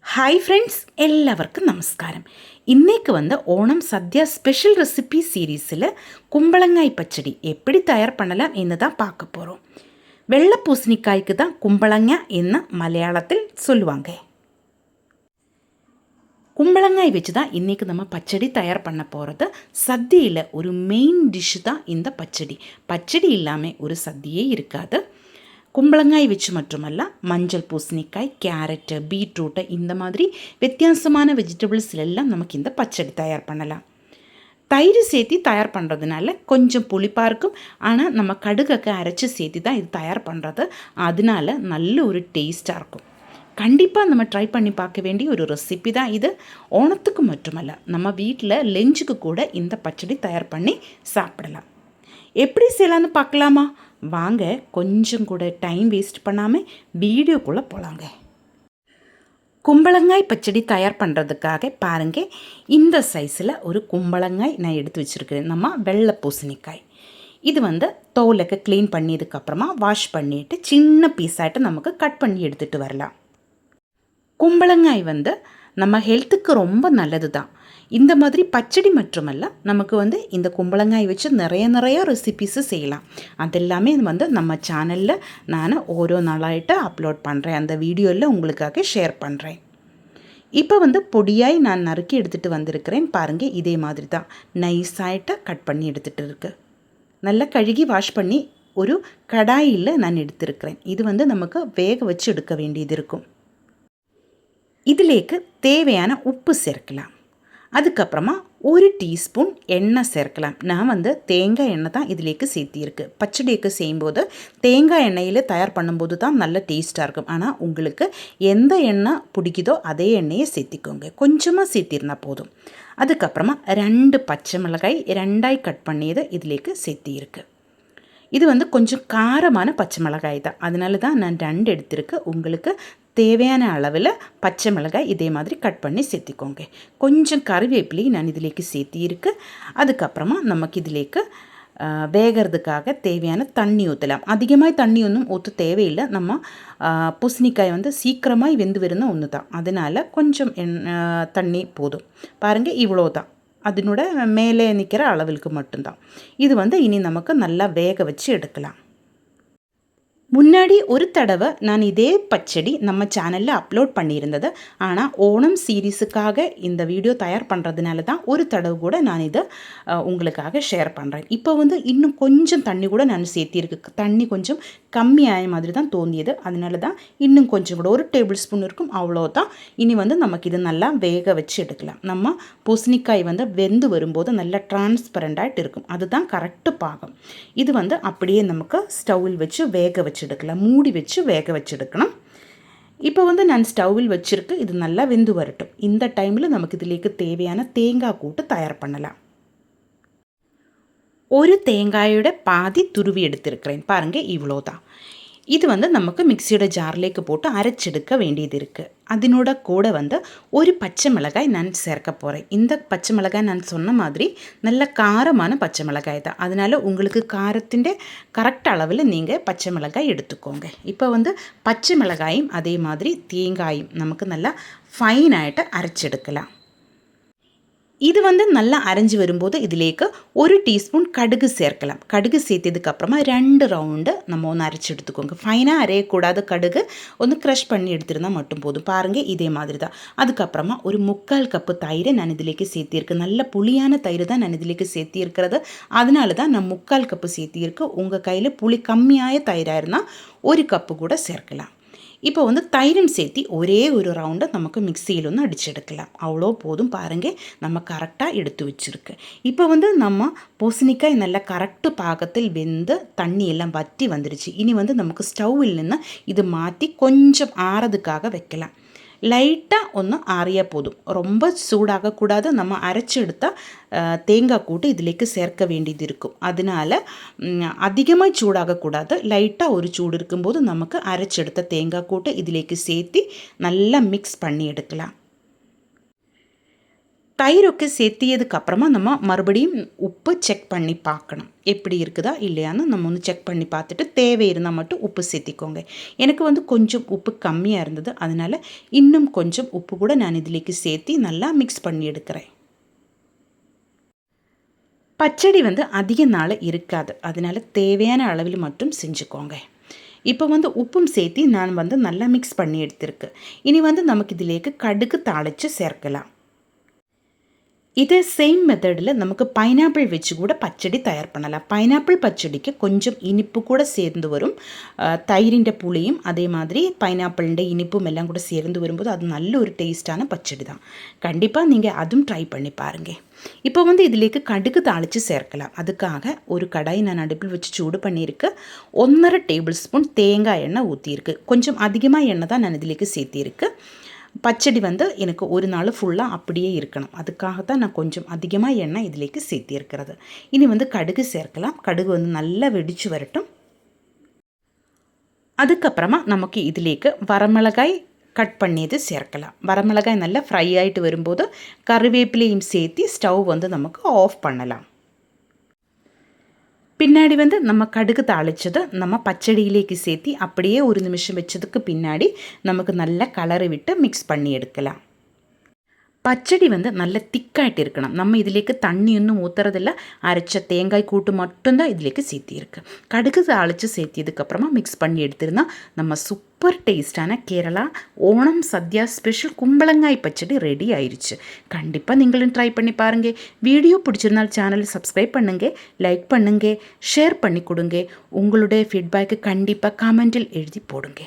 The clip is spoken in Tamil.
ഹായ് ഫ്രണ്ട്സ്, എല്ലാവർക്കും നമസ്കാരം. ഇന്നേക്ക് ഓണം സദ്യ ஸ்பெஷல் ரெசிபி சீரீஸில் கும்பளங்காய் பச்சடி எப்படி தயார் பண்ணலாம் என்று தான் பார்க்க போகிறோம். வெள்ளை பூசணிக்காய்க்கு தான் கும்பளங்க என்று மலையாளத்தில் சொல்லுவாங்க. கும்பளங்காய் வச்சு தான் இன்றைக்கி நம்ம பச்சடி தயார் பண்ண போகிறது. சத்தியில் ஒரு மெயின் டிஷ்ஷு தான் இந்த பச்சடி. பச்சடி இல்லாமல் ஒரு சத்தியே இருக்காது. கும்பளங்காய் வச்சு மட்டுமல்ல, மஞ்சள் பூசணிக்காய், கேரட்டு, பீட்ரூட்டு இந்த மாதிரி வித்தியாசமான வெஜிடபிள்ஸில் எல்லாம் நமக்கு இந்த பச்சடி தயார் பண்ணலாம். தயிர் சேர்த்து தயார் பண்ணுறதுனால கொஞ்சம் புளிப்பாக இருக்கும். ஆனால் நம்ம கடுகை அரைச்சி சேர்த்து தான் இது தயார் பண்ணுறது. அதனால நல்ல ஒரு டேஸ்ட்டாக இருக்கும். கண்டிப்பாக நம்ம ட்ரை பண்ணி பார்க்க வேண்டிய ஒரு ரெசிபி தான் இது. ஓணத்துக்கு மட்டுமல்ல, நம்ம வீட்டில் லஞ்சுக்கு கூட இந்த பச்சடி தயார் பண்ணி சாப்பிடலாம். எப்படி செய்யலான்னு பார்க்கலாமா? வாங்க, கொஞ்சம் கூட டைம் வேஸ்ட் பண்ணாமல் வீடியோக்குள்ளே போகலாங்க. கும்பளங்காய் பச்சடி தயார் பண்ணுறதுக்காக பாருங்கள், இந்த சைஸில் ஒரு கும்பளங்காய் நான் எடுத்து வச்சுருக்கிறேன். நம்ம வெள்ளை பூசணிக்காய் இது தோலுக்கு க்ளீன் பண்ணியதுக்கப்புறமா வாஷ் பண்ணிவிட்டு சின்ன பீஸாகிட்டு நமக்கு கட் பண்ணி எடுத்துகிட்டு வரலாம். கும்பளங்காய் நம்ம ஹெல்த்துக்கு ரொம்ப நல்லது தான். இந்த மாதிரி பச்சடி மட்டுமல்ல, நமக்கு இந்த கும்பளங்காய் வச்சு நிறைய ரெசிபீஸு செய்யலாம். அதெல்லாமே நம்ம சேனலில் நான் ஓரோ நாளாயிட்டு அப்லோட் பண்ணுறேன். அந்த வீடியோவில் உங்களுக்காக ஷேர் பண்ணுறேன். இப்போ பொடியாய் நான் நறுக்கி எடுத்துகிட்டு வந்திருக்கிறேன். பாருங்கள், இதே மாதிரி தான் நைஸாயிட்டு கட் பண்ணி எடுத்துகிட்டு இருக்குது. நல்லா கழுகி வாஷ் பண்ணி ஒரு கடாயில் நான் எடுத்திருக்கிறேன். இது நமக்கு வேக வச்சு எடுக்க வேண்டியது இருக்கும். இதிலேக்கு தேவையான உப்பு சேர்க்கலாம். அதுக்கப்புறமா 1 டீஸ்பூன் எண்ணெய் சேர்க்கலாம். நான் தேங்காய் எண்ணெய் தான் இதிலேக்கு சேர்த்திருக்கு. பச்சடிக்கு செய்யும்போது தேங்காய் எண்ணெயில் தயார் பண்ணும்போது தான் நல்ல டேஸ்ட்டாக இருக்கும். ஆனால் உங்களுக்கு எந்த எண்ணெய் பிடிக்குதோ அதே எண்ணெயை சேர்த்திக்கோங்க. கொஞ்சமாக சேர்த்திருந்தா போதும். அதுக்கப்புறமா 2 பச்சை மிளகாய் 2ஆய் கட் பண்ணியது இதிலேக்கு சேர்த்திருக்கு. இது கொஞ்சம் காரமான பச்சை மிளகாய் தான். அதனால தான் நான் 2 எடுத்திருக்கு. உங்களுக்கு தேவையான அளவில் பச்சை மிளகாய் இதே மாதிரி கட் பண்ணி சேர்த்திக்கோங்க. கொஞ்சம் கறிவேப்பிலையும் நான் இதிலேக்கு சேர்த்திருக்கு. அதுக்கப்புறமா நமக்கு இதிலேக்கு வேகிறதுக்காக தேவையான தண்ணி ஊற்றலாம். அதிகமாக தண்ணி ஒன்றும் ஊற்ற தேவையில்லை. நம்ம பூசணிக்காய் சீக்கிரமாக வெந்து வருന്ന ஒன்று தான். அதனால் கொஞ்சம் தண்ணி போதும். பாருங்கள், இவ்வளோ தான். அதனோட மேலே நிற்கிற அளவுக்கு மட்டும்தான். இது இனி நமக்கு நல்லா வேக வச்சு எடுக்கலாம். முன்னாடி ஒரு தடவை நான் இதே பச்சடி நம்ம சேனலில் அப்லோட் பண்ணியிருந்தது. ஆனால் ஓணம் சீரீஸுக்காக இந்த வீடியோ தயார் பண்ணுறதுனால தான் ஒரு தடவை கூட நான் இதை உங்களுக்காக ஷேர் பண்ணுறேன். இப்போ இன்னும் கொஞ்சம் தண்ணி கூட நான் சேர்த்திருக்கு. தண்ணி கொஞ்சம் கம்மியாய மாதிரி தான் தோன்றியது. அதனால தான் இன்னும் கொஞ்சம் கூட 1 டேபிள் ஸ்பூன் இருக்கும், அவ்வளோதான். இனி நமக்கு இது நல்லா வேக வச்சு எடுக்கலாம். நம்ம பூசணிக்காய் வெந்து வரும்போது நல்லா டிரான்ஸ்பரண்டாகிட்டு இருக்கும். அதுதான் கரெக்டு பாகம். இது அப்படியே நமக்கு ஸ்டவ்வில் வச்சு வேக வச்சு எடுக்கலாம். மூடி வச்சு வேக வச்செடுக்கணும். இப்போ நான் ஸ்டவ்வில் வச்சுருக்கு. இது நல்லா வெந்து வரட்டும். இந்த டைமில் நமக்கு இதிலேக்கு தேவையான தேங்காய் கூட்டு தயார் பண்ணலாம். ஒரு தேங்காயோட பாதி துருவி எடுத்திருக்கிறேன். பாருங்கள், இவ்வளோ தான். இது நமக்கு மிக்சியோட ஜார்லேக்கு போட்டு அரைச்செடுக்க வேண்டியது இருக்குது. அதனோட கூட ஒரு பச்சை மிளகாய் நான் சேர்க்க போகிறேன். இந்த பச்சை மிளகாய் நான் சொன்ன மாதிரி நல்ல காரமான பச்சை மிளகாய் தான். அதனால் உங்களுக்கு காரத்திൻ്റെ கரெக்ட் அளவில் நீங்கள் பச்சை மிளகாய் எடுத்துக்கோங்க. இப்போ பச்சை மிளகாயும் அதே மாதிரி தேங்காயும் நமக்கு நல்லா ஃபைனாகிட்டு அரைச்செடுக்கலாம். இது நல்லா அரைஞ்சி வரும்போது இதிலேக்கு 1 டீஸ்பூன் கடுகு சேர்க்கலாம். கடுகு சேர்த்ததுக்கப்புறமா 2 ரவுண்டு நம்ம அரைச்சி எடுத்துக்கோங்க. ஃபைனாக அரையக்கூடாது. கடுகு க்ரஷ் பண்ணி எடுத்துருந்தால் மட்டும் போதும். பாருங்கள், இதே மாதிரி தான். அதுக்கப்புறமா ஒரு 3/4 கப்பு தயிரை நான் இதிலேக்கு சேர்த்திருக்கேன். நல்ல புளியான தயிர் தான் நான் இதிலேக்கு சேர்த்திருக்கிறது. அதனால தான் நான் 3/4 கப்பு சேர்த்திருக்கு. உங்கள் கையில் புளி கம்மியாய தயிராக இருந்தால் 1 கப்பு கூட சேர்க்கலாம். இப்போ தயிரும் சேர்த்து ஒரே ஒரு ரவுண்டு நமக்கு மிக்சியில் அடிச்செடுக்கலாம். அவ்வளோ போதும். பாருங்கள், நம்ம கரெக்டாக எடுத்து வச்சுருக்கு. இப்போ நம்ம பூசணிக்காய் நல்லா கரெக்டு பாகத்தில் வெந்து தண்ணி எல்லாம் வற்றி வந்துடுச்சு. இனி நமக்கு ஸ்டவ்வில் நின்று இது மாற்றி கொஞ்சம் ஆறதுக்காக வைக்கலாம். லைட்டாக ஆறியா போதும். ரொம்ப சூடாகக்கூடாது. நம்ம அரைச்சி எடுத்தால் தேங்காய் கூட்டு இதிலேக்கு சேர்க்க வேண்டியது இருக்கும். அதனால் அதிகமாக சூடாகக்கூடாது. லைட்டாக ஒரு சூடு இருக்கும்போது நமக்கு அரைச்செடுத்த தேங்காய் கூட்டு இதிலேக்கு சேர்த்து நல்லா மிக்ஸ் பண்ணி எடுக்கலாம். தயிரொക്കെ சேர்த்தியதுக்கப்புறமா நம்ம மறுபடியும் உப்பு செக் பண்ணி பார்க்கணும். எப்படி இருக்குதா இல்லையான்னு நம்ம வந்து செக் பண்ணி பார்த்துட்டு தேவை இருந்தால் மட்டும் உப்பு சேர்த்திக்கோங்க. எனக்கு வந்து கொஞ்சம் உப்பு கம்மியாக இருந்தது, அதனால் இன்னும் கொஞ்சம் உப்பு கூட நான் இதிலேக்கு சேர்த்தி நல்லா மிக்ஸ் பண்ணி எடுக்கிறேன். பச்சடி வந்து அதிக நாள் இருக்காது, அதனால் தேவையான அளவில் மட்டும் செஞ்சுக்கோங்க. இப்போ வந்து உப்பும் சேர்த்தி நான் வந்து நல்லா மிக்ஸ் பண்ணி எடுத்திருக்கு. இனி வந்து நமக்கு இதிலேக்கு கடுகு தாளித்து சேர்க்கலாம். இதே சேம் மெத்தடில் நமக்கு பைனாப்பிள் வச்சு கூட பச்சடி தயார் பண்ணலாம். பைனாப்பிள் பச்சடிக்கு கொஞ்சம் இனிப்பு கூட சேர்ந்து வரும். தயிரிൻ്റെ புளியும் அதே மாதிரி பைனாப்பிளிൻ്റെ இனிப்பும் எல்லாம் கூட சேர்ந்து வரும்போது அது நல்ல ஒரு டேஸ்டான பச்சடி தான். கண்டிப்பாக நீங்கள் அதுவும் ட்ரை பண்ணி பாருங்கள். இப்போ வந்து இதிலேக்கு கடுகு தாளித்து சேர்க்கலாம். அதுக்காக ஒரு கடாய் நான் அடுப்பில் வச்சு சூடு பண்ணியிருக்கு. 1.5 டேபிள் ஸ்பூன் தேங்காய் எண்ணெய் ஊற்றியிருக்கு. கொஞ்சம் அதிகமாக எண்ணெய் தான் நான் இதிலேக்கு சேர்த்திருக்கு. பச்சடி வந்து எனக்கு ஒரு நாள் ஃபுல்லாக அப்படியே இருக்கணும், அதுக்காகத்தான் நான் கொஞ்சம் அதிகமாக எண்ணெய் இதிலேக்கு சேர்த்திருக்கிறது. இனி வந்து கடுகு சேர்க்கலாம். கடுகு வந்து நல்லா வெடித்து வரட்டும். அதுக்கப்புறமா நமக்கு இதிலேக்கு வரமிளகாய் கட் பண்ணியது சேர்க்கலாம். வரமிளகாய் நல்லா ஃப்ரை ஆகிட்டு வரும்போது கருவேப்பிலையும் சேர்த்து ஸ்டவ் வந்து நமக்கு ஆஃப் பண்ணலாம். பின்னாடி வந்து நம்ம கடுகு தாளித்ததை நம்ம பச்சடியிலேக்கு சேர்த்தி அப்படியே ஒரு நிமிஷம் வச்சதுக்கு பின்னாடி நமக்கு நல்லா கலரை விட்டு மிக்ஸ் பண்ணி எடுக்கலாம். பச்சடி வந்து நல்ல திக்காயிட்டு இருக்கணும். நம்ம இதிலேக்கு தண்ணி இன்னும் ஊற்றுறதில்ல, அரைச்ச தேங்காய் கூட்டு மட்டும்தான் இதிலேக்கு சேர்த்திருக்கு. கடுகு தாளித்து சேர்த்தியதுக்கப்புறமா மிக்ஸ் பண்ணி எடுத்துருந்தால் நம்ம சூப்பர் டேஸ்டான கேரளா ஓணம் சத்யா ஸ்பெஷல் கும்பளங்காய் பச்சடி ரெடி ஆயிடுச்சு. கண்டிப்பாக நீங்களும் ட்ரை பண்ணி பாருங்கள். வீடியோ பிடிச்சிருந்தால் சேனலை சப்ஸ்கிரைப் பண்ணுங்கள், லைக் பண்ணுங்கள், ஷேர் பண்ணி கொடுங்க. உங்களுடைய ஃபீட்பேக்கு கண்டிப்பாக கமெண்டில் எழுதி போடுங்க.